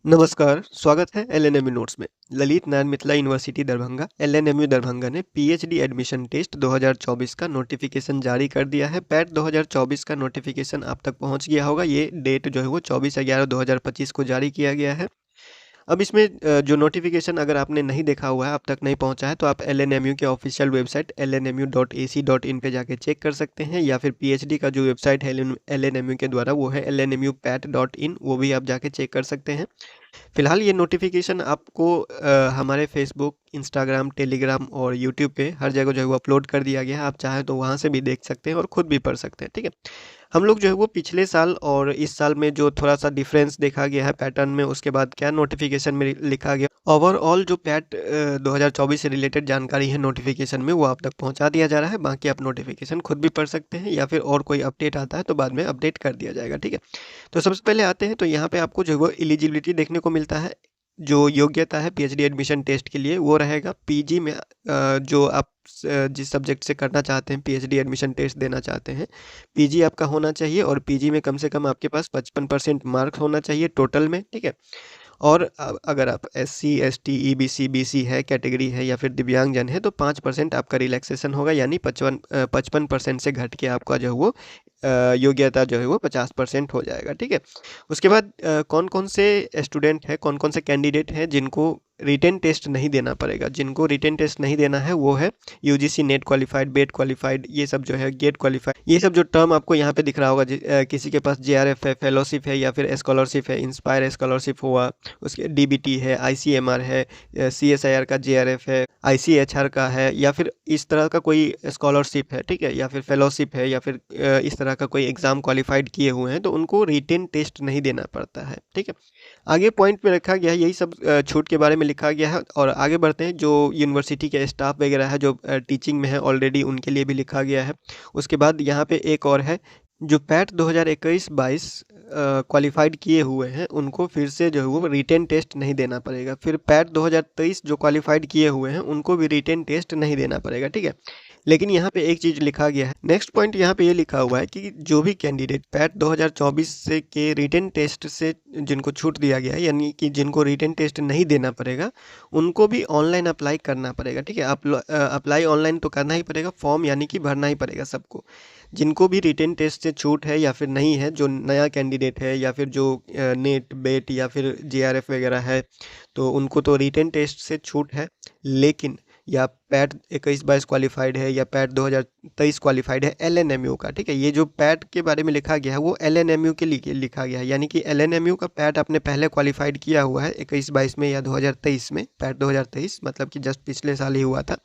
नमस्कार, स्वागत है एलएनएमयू नोट्स में। ललित नारायण मिथिला यूनिवर्सिटी दरभंगा एलएनएमयू दरभंगा ने पीएचडी एडमिशन टेस्ट 2024 का नोटिफिकेशन जारी कर दिया है। पैट 2024 का नोटिफिकेशन आप तक पहुंच गया होगा। ये डेट जो है वो 24/11/2025 को जारी किया गया है। अब इसमें जो नोटिफिकेशन अगर आपने नहीं देखा हुआ है, अब तक नहीं पहुंचा है, तो आप एलएनएमयू के ऑफिशियल वेबसाइट lnmu.ac.in पे जाके चेक कर सकते हैं, या फिर पीएचडी का जो वेबसाइट है एलएनएमयू के द्वारा वो है lnmupat.in, वो भी आप जाके चेक कर सकते हैं। फिलहाल ये नोटिफिकेशन आपको हमारे फेसबुक, इंस्टाग्राम, टेलीग्राम और यूट्यूब पे हर जगह जो है वो अपलोड कर दिया गया है। आप चाहें तो वहाँ से भी देख सकते हैं और खुद भी पढ़ सकते हैं, ठीक है। हम लोग जो है वो पिछले साल और इस साल में जो थोड़ा सा डिफरेंस देखा गया है पैटर्न में, उसके बाद क्या नोटिफिकेशन में लिखा गया, ओवरऑल जो पैट 2024 से रिलेटेड जानकारी है नोटिफिकेशन में, वो आप तक पहुंचा दिया जा रहा है। बाकी आप नोटिफिकेशन खुद भी पढ़ सकते हैं, या फिर और कोई अपडेट आता है तो बाद में अपडेट कर दिया जाएगा, ठीक है। तो सबसे पहले आते हैं, तो यहाँ पे आपको जो है वो एलिजिबिलिटी देखने को मिलता है। जो योग्यता है पीएचडी एडमिशन टेस्ट के लिए, वो रहेगा पीजी में जो आप जिस सब्जेक्ट से करना चाहते हैं, पीएचडी एडमिशन टेस्ट देना चाहते हैं, पीजी आपका होना चाहिए, और पीजी में कम से कम आपके पास 55% मार्क्स होना चाहिए टोटल में, ठीक है। और अगर आप एससी, एसटी, ईबीसी, बीसी है कैटेगरी है, या फिर दिव्यांगजन है, तो 5% आपका रिलैक्सेशन होगा, यानी 55% से घट के आपका जो है वो योग्यता जो है वो 50% हो जाएगा, ठीक है। उसके बाद कौन कौन से स्टूडेंट हैं, कौन कौन से कैंडिडेट हैं जिनको रिटेन टेस्ट नहीं देना पड़ेगा। जिनको रिटेन टेस्ट नहीं देना है वो है यूजीसी नेट क्वालिफाइड, बेट क्वालिफाइड, ये सब जो है गेट क्वालिफाइड, ये सब जो टर्म आपको यहाँ पे दिख रहा होगा। किसी के पास जेआरएफ है, फेलोशिप है, या फिर स्कॉलरशिप है, इंस्पायर स्कॉलरशिप हुआ, उसके डीबीटी है, आईसीएमआर है, सीएसआईआर का जेआरएफ है, आईसीएचआर का है, या फिर इस तरह का कोई स्कॉलरशिप है, ठीक है, या फिर फेलोशिप है, या फिर इस तरह का कोई एग्ज़ाम क्वालिफाइड किए हुए हैं, तो उनको रिटेन टेस्ट नहीं देना पड़ता है, ठीक है। आगे पॉइंट में रखा गया है, यही सब छूट के बारे में लिखा गया है। और आगे बढ़ते हैं, जो यूनिवर्सिटी के स्टाफ वगैरह है, जो टीचिंग में है ऑलरेडी, उनके लिए भी लिखा गया है। उसके बाद यहाँ पे एक और है, जो पैट 2021-22 क्वालिफाइड किए हुए हैं, उनको फिर से जो है वो रिटेन टेस्ट नहीं देना पड़ेगा। फिर पैट 2023 जो क्वालिफाइड किए हुए हैं, उनको भी रिटेन टेस्ट नहीं देना पड़ेगा, ठीक है। लेकिन यहाँ पे एक चीज़ लिखा गया है, नेक्स्ट पॉइंट यहाँ पे ये लिखा हुआ है कि जो भी कैंडिडेट पैट 2024 से के रिटेन टेस्ट से जिनको छूट दिया गया है, यानी कि जिनको रिटेन टेस्ट नहीं देना पड़ेगा, उनको भी ऑनलाइन अप्लाई करना पड़ेगा, ठीक है। अप्लाई ऑनलाइन तो करना ही पड़ेगा, फॉर्म यानी कि भरना ही पड़ेगा सबको। जिनको भी रिटेन टेस्ट से छूट है या फिर नहीं है, जो नया कैंडिडेट है, या फिर जो नेट, बेट या फिर जेआरएफ वगैरह है, तो उनको तो रिटेन टेस्ट से छूट है। लेकिन या पैट 21-22 क्वालिफाइड है, या पैट 2023 क्वालिफाइड है एलएनएमयू का, ठीक है। ये जो पैट के बारे में लिखा गया है वो एलएनएमयू के लिए लिखा गया है, यानी कि एलएनएमयू का पैट आपने पहले क्वालिफाइड किया हुआ है 21-22 में या 2023 में। पैट 2023 मतलब कि जस्ट पिछले साल ही हुआ था,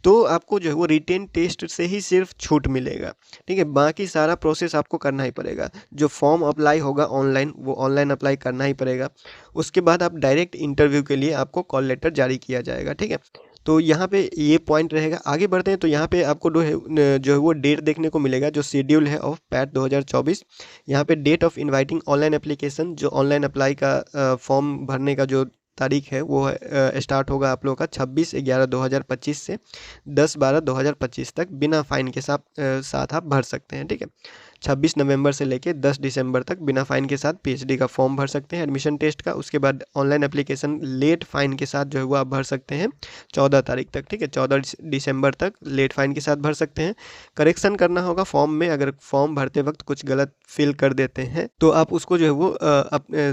तो आपको जो है वो रिटेन टेस्ट से ही सिर्फ छूट मिलेगा, ठीक है। बाकी सारा प्रोसेस आपको करना ही पड़ेगा। जो फॉर्म अप्लाई होगा ऑनलाइन, वो ऑनलाइन अप्लाई करना ही पड़ेगा। उसके बाद आप डायरेक्ट इंटरव्यू के लिए आपको कॉल लेटर जारी किया जाएगा, ठीक है। तो यहाँ पे ये पॉइंट रहेगा। आगे बढ़ते हैं, तो यहाँ पे आपको जो है वो डेट देखने को मिलेगा, जो शेड्यूल है ऑफ पैट 2024। यहाँ पे date of inviting online application, जो ऑनलाइन अप्लाई का फॉर्म भरने का जो तारीख है वो स्टार्ट होगा आप लोगों का 26/11/2025 से 10/12/2025 तक, बिना फाइन के साथ आप भर सकते हैं, ठीक है। 26 नवंबर से लेके 10 दिसंबर तक बिना फाइन के साथ पीएचडी का फॉर्म भर सकते हैं एडमिशन टेस्ट का। उसके बाद ऑनलाइन एप्लीकेशन लेट फाइन के साथ जो है वो आप भर सकते हैं 14 तारीख तक, ठीक है। 14 दिसंबर तक लेट फाइन के साथ भर सकते हैं। करेक्शन करना होगा फॉर्म में, अगर फॉर्म भरते वक्त कुछ गलत फिल कर देते हैं तो आप उसको जो है वो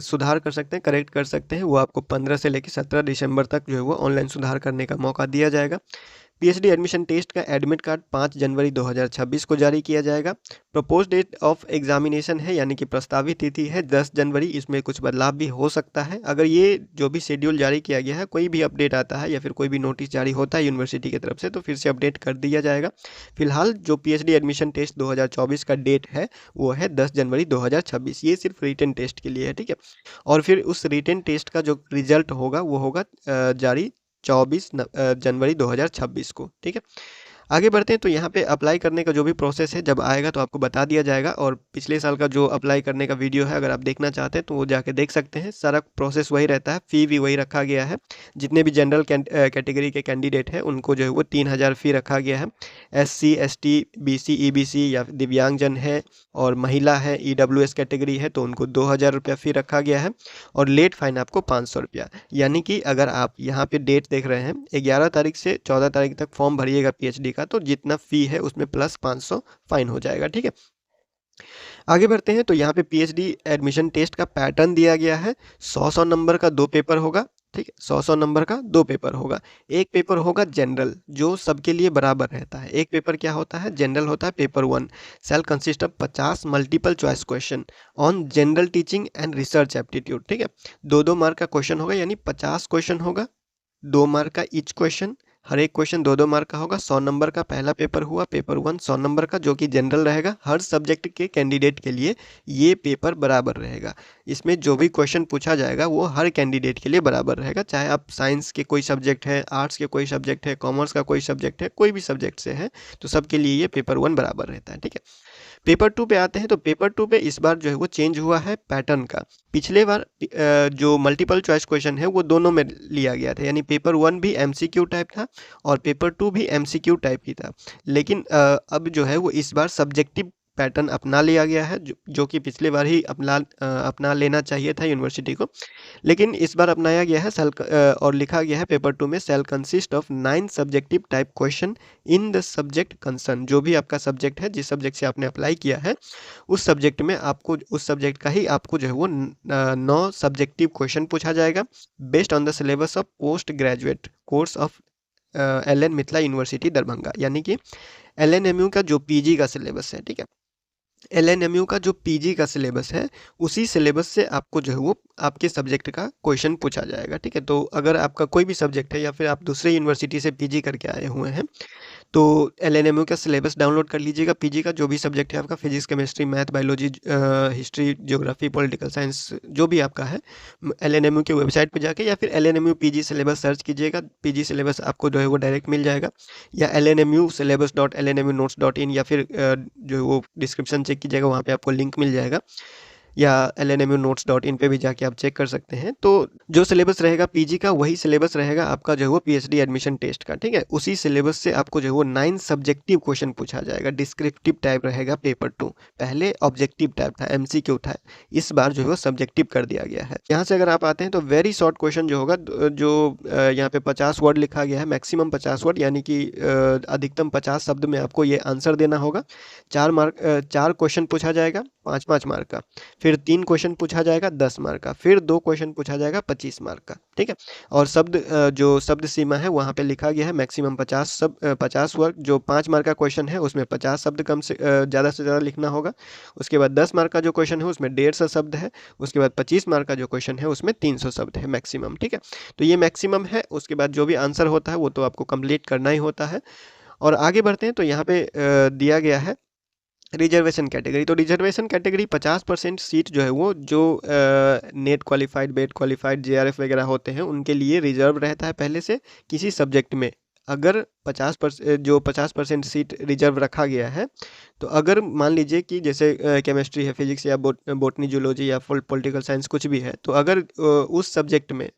सुधार कर सकते हैं, करेक्ट कर सकते हैं। वो आपको 15 से लेकर 17 दिसंबर तक जो है वो ऑनलाइन सुधार करने का मौका दिया जाएगा। पीएचडी एडमिशन टेस्ट का एडमिट कार्ड 5 जनवरी 2026 को जारी किया जाएगा। प्रपोज डेट ऑफ एग्जामिनेशन है, यानी कि प्रस्तावित तिथि है 10 जनवरी। इसमें कुछ बदलाव भी हो सकता है। अगर ये जो भी शेड्यूल जारी किया गया है, कोई भी अपडेट आता है या फिर कोई भी नोटिस जारी होता है यूनिवर्सिटी की तरफ से, तो फिर से अपडेट कर दिया जाएगा। फिलहाल जो पीएचडी एडमिशन टेस्ट 2024 का डेट है वो है 10 जनवरी 2026। ये सिर्फ रिटन टेस्ट के लिए है, ठीक है। और फिर उस रिटन टेस्ट का जो रिजल्ट होगा वो होगा जारी 24 जनवरी 2026 को, ठीक है। आगे बढ़ते हैं तो यहाँ पे अप्लाई करने का जो भी प्रोसेस है जब आएगा तो आपको बता दिया जाएगा, और पिछले साल का जो अप्लाई करने का वीडियो है अगर आप देखना चाहते हैं तो वो जाके देख सकते हैं। सारा प्रोसेस वही रहता है, फ़ी भी वही रखा गया है। जितने भी जनरल कैटेगरी के कैंडिडेट हैं उनको जो है वो 3000 फ़ी रखा गया है। SC ST BC EBC या दिव्यांगजन है और महिला है, EWS कैटेगरी है तो उनको 2000 रुपया फ़ी रखा गया है, और लेट फ़ाइन आपको 500 रुपया। यानी कि अगर आप यहाँ पे डेट देख रहे हैं 11 तारीख से 14 तारीख तक फॉर्म भरिएगा पीएचडी का, तो जितना फ़ी है उसमें प्लस 500 फाइन हो जाएगा। ठीक है, आगे बढ़ते हैं तो यहाँ पे पीएचडी एडमिशन टेस्ट का पैटर्न दिया गया है। 100 नंबर का 2 पेपर होगा। ठीक है, 100 नंबर का 2 पेपर होगा। एक पेपर होगा जनरल जो सबके लिए बराबर रहता है। एक पेपर क्या होता है, जनरल होता है। Paper 1 shell consist of 50 multiple choice question on general teaching and research aptitude. ठीक है, 2-2 मार्क का क्वेश्चन होगा, यानी 50 क्वेश्चन होगा, 2 मार्क का ईच क्वेश्चन, हर एक क्वेश्चन 2-2 मार्क का होगा। 100 नंबर का पहला पेपर हुआ, पेपर 1 100 नंबर का जो कि जनरल रहेगा। हर सब्जेक्ट के कैंडिडेट के लिए ये पेपर बराबर रहेगा। इसमें जो भी क्वेश्चन पूछा जाएगा वो हर कैंडिडेट के लिए बराबर रहेगा, चाहे आप साइंस के कोई सब्जेक्ट है, आर्ट्स के कोई सब्जेक्ट है, कॉमर्स का कोई सब्जेक्ट है, कोई भी सब्जेक्ट से है, तो सबके लिए ये पेपर 1 बराबर रहता है। ठीक है, पेपर 2 पे आते हैं तो पेपर 2 पे इस बार जो है वो चेंज हुआ है पैटर्न का। पिछले बार जो मल्टीपल चॉइस क्वेश्चन है वो दोनों में लिया गया था, यानी पेपर 1 भी एमसीक्यू टाइप था और पेपर 2 भी एमसीक्यू टाइप ही था। लेकिन अब जो है वो इस बार सब्जेक्टिव पैटर्न अपना लिया गया है, जो कि पिछले बार ही अपना लेना चाहिए था यूनिवर्सिटी को, लेकिन इस बार अपनाया गया है। और लिखा गया है पेपर 2 में shall consist of 9 subjective type question in the subject concern. जो भी आपका सब्जेक्ट है, जिस सब्जेक्ट से आपने अप्लाई किया है, उस सब्जेक्ट में आपको उस सब्जेक्ट का ही आपको जो है वो 9 सब्जेक्टिव क्वेश्चन पूछा जाएगा based on the syllabus of post graduate course of LN Mithila university Darbhanga. यानी कि LNMU का जो पीजी का सिलेबस है, ठीक है, LNMU का जो पीजी का सिलेबस है उसी सिलेबस से आपको जो है वो आपके सब्जेक्ट का क्वेश्चन पूछा जाएगा। ठीक है, तो अगर आपका कोई भी सब्जेक्ट है या फिर आप दूसरे यूनिवर्सिटी से पीजी करके आए हुए हैं तो LNMU का सिलेबस डाउनलोड कर लीजिएगा। पीजी का जो भी सब्जेक्ट है आपका, physics chemistry math biology history geography political science जो भी आपका है, LNMU के वेबसाइट पे जाके या फिर LNMU पीजी सिलेबस सर्च कीजिएगा। पीजी सिलेबस आपको जो है वो डायरेक्ट मिल जाएगा, या LNMU syllabus.lnmu-notes.in या फिर जो है वो डिस्क्रिप्शन चेक कीजिएगा, वहाँ पे आपको लिंक मिल जाएगा, या lnmu-notes.in पे भी जाके आप चेक कर सकते हैं। तो जो सिलेबस रहेगा पीजी का वही सिलेबस रहेगा आपका जो है वो पीएचडी एडमिशन टेस्ट का। ठीक है, उसी सिलेबस से आपको जो है वो 9 सब्जेक्टिव क्वेश्चन पूछा जाएगा। डिस्क्रिप्टिव टाइप रहेगा पेपर 2, पहले ऑब्जेक्टिव टाइप था, एमसीक्यू था, इस बार जो है वो सब्जेक्टिव कर दिया गया है। यहाँ से अगर आप आते हैं तो वेरी शॉर्ट क्वेश्चन जो होगा, जो यहाँ पे 50 वर्ड लिखा गया है, मैक्सिमम 50 वर्ड, यानी कि अधिकतम 50 शब्द में आपको ये आंसर देना होगा। 4 क्वेश्चन पूछा जाएगा 5-5 मार्क का, फिर 3 क्वेश्चन पूछा जाएगा 10 मार्क का, फिर 2 क्वेश्चन पूछा जाएगा 25 मार्क का। ठीक है, और जो शब्द सीमा है वहाँ पे लिखा गया है मैक्सिमम 50 वर्ड। जो 5 मार्क का क्वेश्चन है उसमें 50 शब्द कम से ज़्यादा लिखना होगा। उसके बाद 10 मार्क का जो क्वेश्चन है उसमें 150 शब्द है। उसके बाद 25 मार्क का जो क्वेश्चन है उसमें 300 शब्द है मैक्सिमम। ठीक है, तो ये मैक्सिमम है। उसके बाद जो भी आंसर होता है वो तो आपको कंप्लीट करना ही होता है। और आगे बढ़ते हैं तो यहाँ पे दिया गया है रिजर्वेशन कैटेगरी। तो रिजर्वेशन कैटेगरी 50% सीट जो है वो जो नेट क्वालिफाइड, बेट क्वालिफाइड, JRF वगैरह होते हैं उनके लिए रिजर्व रहता है पहले से किसी सब्जेक्ट में। अगर 50% सीट रिजर्व रखा गया है, तो अगर मान लीजिए कि जैसे केमिस्ट्री है, फिजिक्स या बोटनी जूलॉजी या पॉलिटिकल साइंस कुछ भी है, तो अगर उस सब्जेक्ट में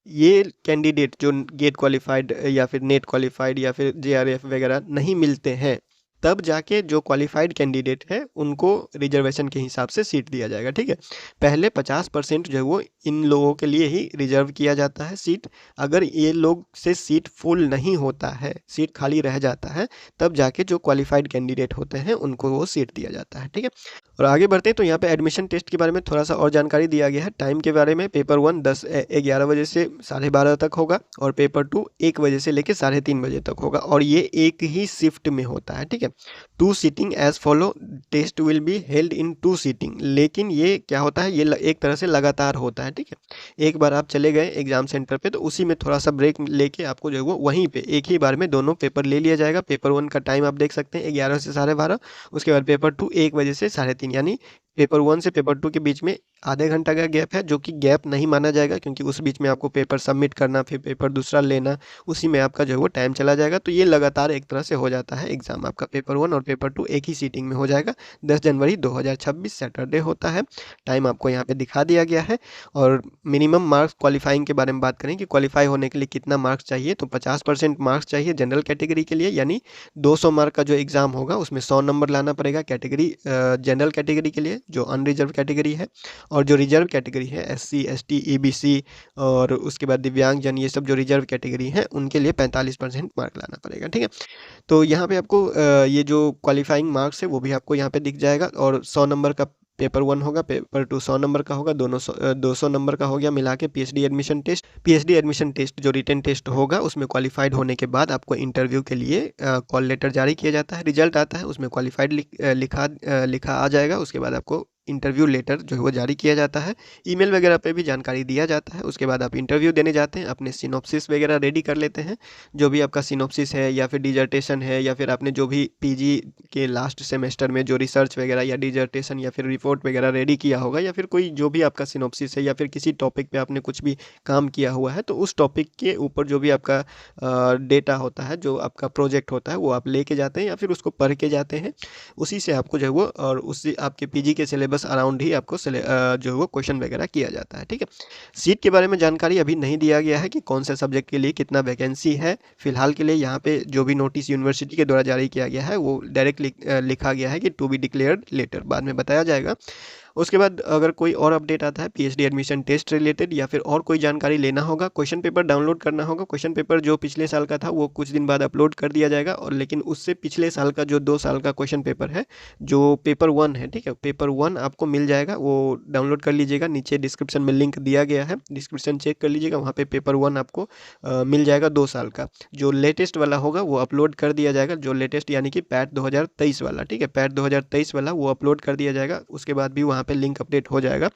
ये कैंडिडेट जो गेट क्वालिफाइड या फिर नेट क्वालिफाइड या फिर JRF वगैरह नहीं मिलते हैं, तब जाके जो क्वालिफाइड कैंडिडेट है उनको रिजर्वेशन के हिसाब से सीट दिया जाएगा। ठीक है, पहले 50% जो है वो इन लोगों के लिए ही रिजर्व किया जाता है सीट। अगर ये लोग से सीट फुल नहीं होता है, सीट खाली रह जाता है, तब जाके जो क्वालिफाइड कैंडिडेट होते हैं उनको वो सीट दिया जाता है। ठीक है, और आगे बढ़ते हैं तो यहाँ पे एडमिशन टेस्ट के बारे में थोड़ा सा और जानकारी दिया गया है। टाइम के बारे में पेपर 1 11 बजे से 12:30 तक होगा, और पेपर 2 1 बजे से लेकर 3:30 बजे तक होगा, और ये एक ही शिफ्ट में होता है। ठीक है, 2 seating as follow, test will be held in 2 seating. लेकिन ये क्या होता है, ये एक तरह से लगातार होता है। ठीक है, एक बार आप चले गए एग्जाम सेंटर पे तो उसी में थोड़ा सा ब्रेक लेके आपको जो है वो वहीं पे एक ही बार में दोनों पेपर ले लिया जाएगा। पेपर 1 का टाइम आप देख सकते हैं 11 से 12:30, उसके बाद पेपर 2 1 बजे से 3:30, यानी पेपर 1 से पेपर 2 के बीच में आधे घंटा का गैप है, जो कि गैप नहीं माना जाएगा क्योंकि उस बीच में आपको पेपर सबमिट करना, फिर पेपर दूसरा लेना, उसी में आपका जो है वो टाइम चला जाएगा। तो ये लगातार एक तरह से हो जाता है एग्ज़ाम, आपका पेपर 1 और पेपर 2 एक ही सीटिंग में हो जाएगा। 10 जनवरी 2026 सैटरडे होता है। टाइम आपको यहाँ पे दिखा दिया गया है। और मिनिमम मार्क्स क्वालिफाइंग के बारे में बात करें कि क्वालिफाई होने के लिए कितना मार्क्स चाहिए, तो 50% मार्क्स चाहिए जनरल कैटेगरी के लिए, यानी 200 मार्क का जो एग्ज़ाम होगा उसमें 100 नंबर लाना पड़ेगा कैटेगरी जनरल कैटेगरी के लिए, जो अनरिजर्व कैटेगरी है। और जो रिजर्व कैटेगरी है एससी, एसटी, ईबीसी और उसके बाद दिव्यांगजन, ये सब जो रिजर्व कैटेगरी है उनके लिए 45% मार्क लाना पड़ेगा, ठीक है। तो यहाँ पे आपको ये जो क्वालिफाइंग मार्क्स है वो भी आपको यहाँ पे दिख जाएगा। और 100 नंबर का पेपर 1 होगा, पेपर 2 100 नंबर का होगा, दोनों 200 नंबर का हो गया मिला के। PhD admission test, PhD admission test जो रिटन टेस्ट होगा उसमें क्वालिफाइड होने के बाद आपको इंटरव्यू के लिए कॉल लेटर जारी किया जाता है, रिजल्ट आता है, उसमें क्वालिफाइड लिखा आ जाएगा। उसके बाद आपको इंटरव्यू लेटर जो है वो जारी किया जाता है, ईमेल वगैरह पे भी जानकारी दिया जाता है। उसके बाद आप इंटरव्यू देने जाते हैं, अपने सिनॉप्सिस वगैरह रेडी कर लेते हैं, जो भी आपका सिनॉप्सिस है या फिर डिजर्टेशन है, या फिर आपने जो भी पीजी के लास्ट सेमेस्टर में जो रिसर्च वगैरह या डिजर्टेशन या फिर रिपोर्ट वगैरह रेडी किया होगा, या फिर कोई जो भी आपका सिनॉप्सिस है, या फिर किसी टॉपिक पे आपने कुछ भी काम किया हुआ है, तो उस टॉपिक के ऊपर जो भी आपका डेटा होता है, जो आपका प्रोजेक्ट होता है, वो आप लेके जाते हैं या फिर उसको पढ़ के जाते हैं। उसी से आपको जो है वो, और उससे आपके पीजी के सिलेबस अराउंड ही आपको जो है वो क्वेश्चन वगैरह किया जाता है, ठीक है। सीट के बारे में जानकारी अभी नहीं दिया गया है कि कौन से सब्जेक्ट के लिए कितना वैकेंसी है। फिलहाल के लिए यहाँ पे जो भी नोटिस यूनिवर्सिटी के द्वारा जारी किया गया है वो डायरेक्ट लिखा गया है कि टू बी डिक्लेयर्ड लेटर, बाद में बताया जाएगा। उसके बाद अगर कोई और अपडेट आता है पीएचडी एडमिशन टेस्ट रिलेटेड, या फिर और कोई जानकारी लेना होगा, क्वेश्चन पेपर डाउनलोड करना होगा, क्वेश्चन पेपर जो पिछले साल का था वो कुछ दिन बाद अपलोड कर दिया जाएगा। और लेकिन उससे पिछले साल का जो 2 साल का क्वेश्चन पेपर है, जो पेपर 1 है, ठीक है, पेपर 1 आपको मिल जाएगा, वो डाउनलोड कर लीजिएगा। नीचे डिस्क्रिप्शन में लिंक दिया गया है, डिस्क्रिप्शन चेक कर लीजिएगा, वहाँ पे पेपर 1 आपको मिल जाएगा 2 साल का। जो लेटेस्ट वाला होगा वो अपलोड कर दिया जाएगा, जो लेटेस्ट यानी कि पैट 2023 वाला, ठीक है, पैट 2023 वाला वो अपलोड कर दिया जाएगा। उसके बाद भी वहाँ पे लिंक अपडेट हो जाएगा।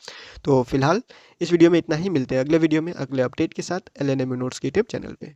तो फिलहाल इस वीडियो में इतना ही, मिलते हैं अगले वीडियो में अगले अपडेट के साथ LNMU नोट्स के यूट्यूब चैनल पे।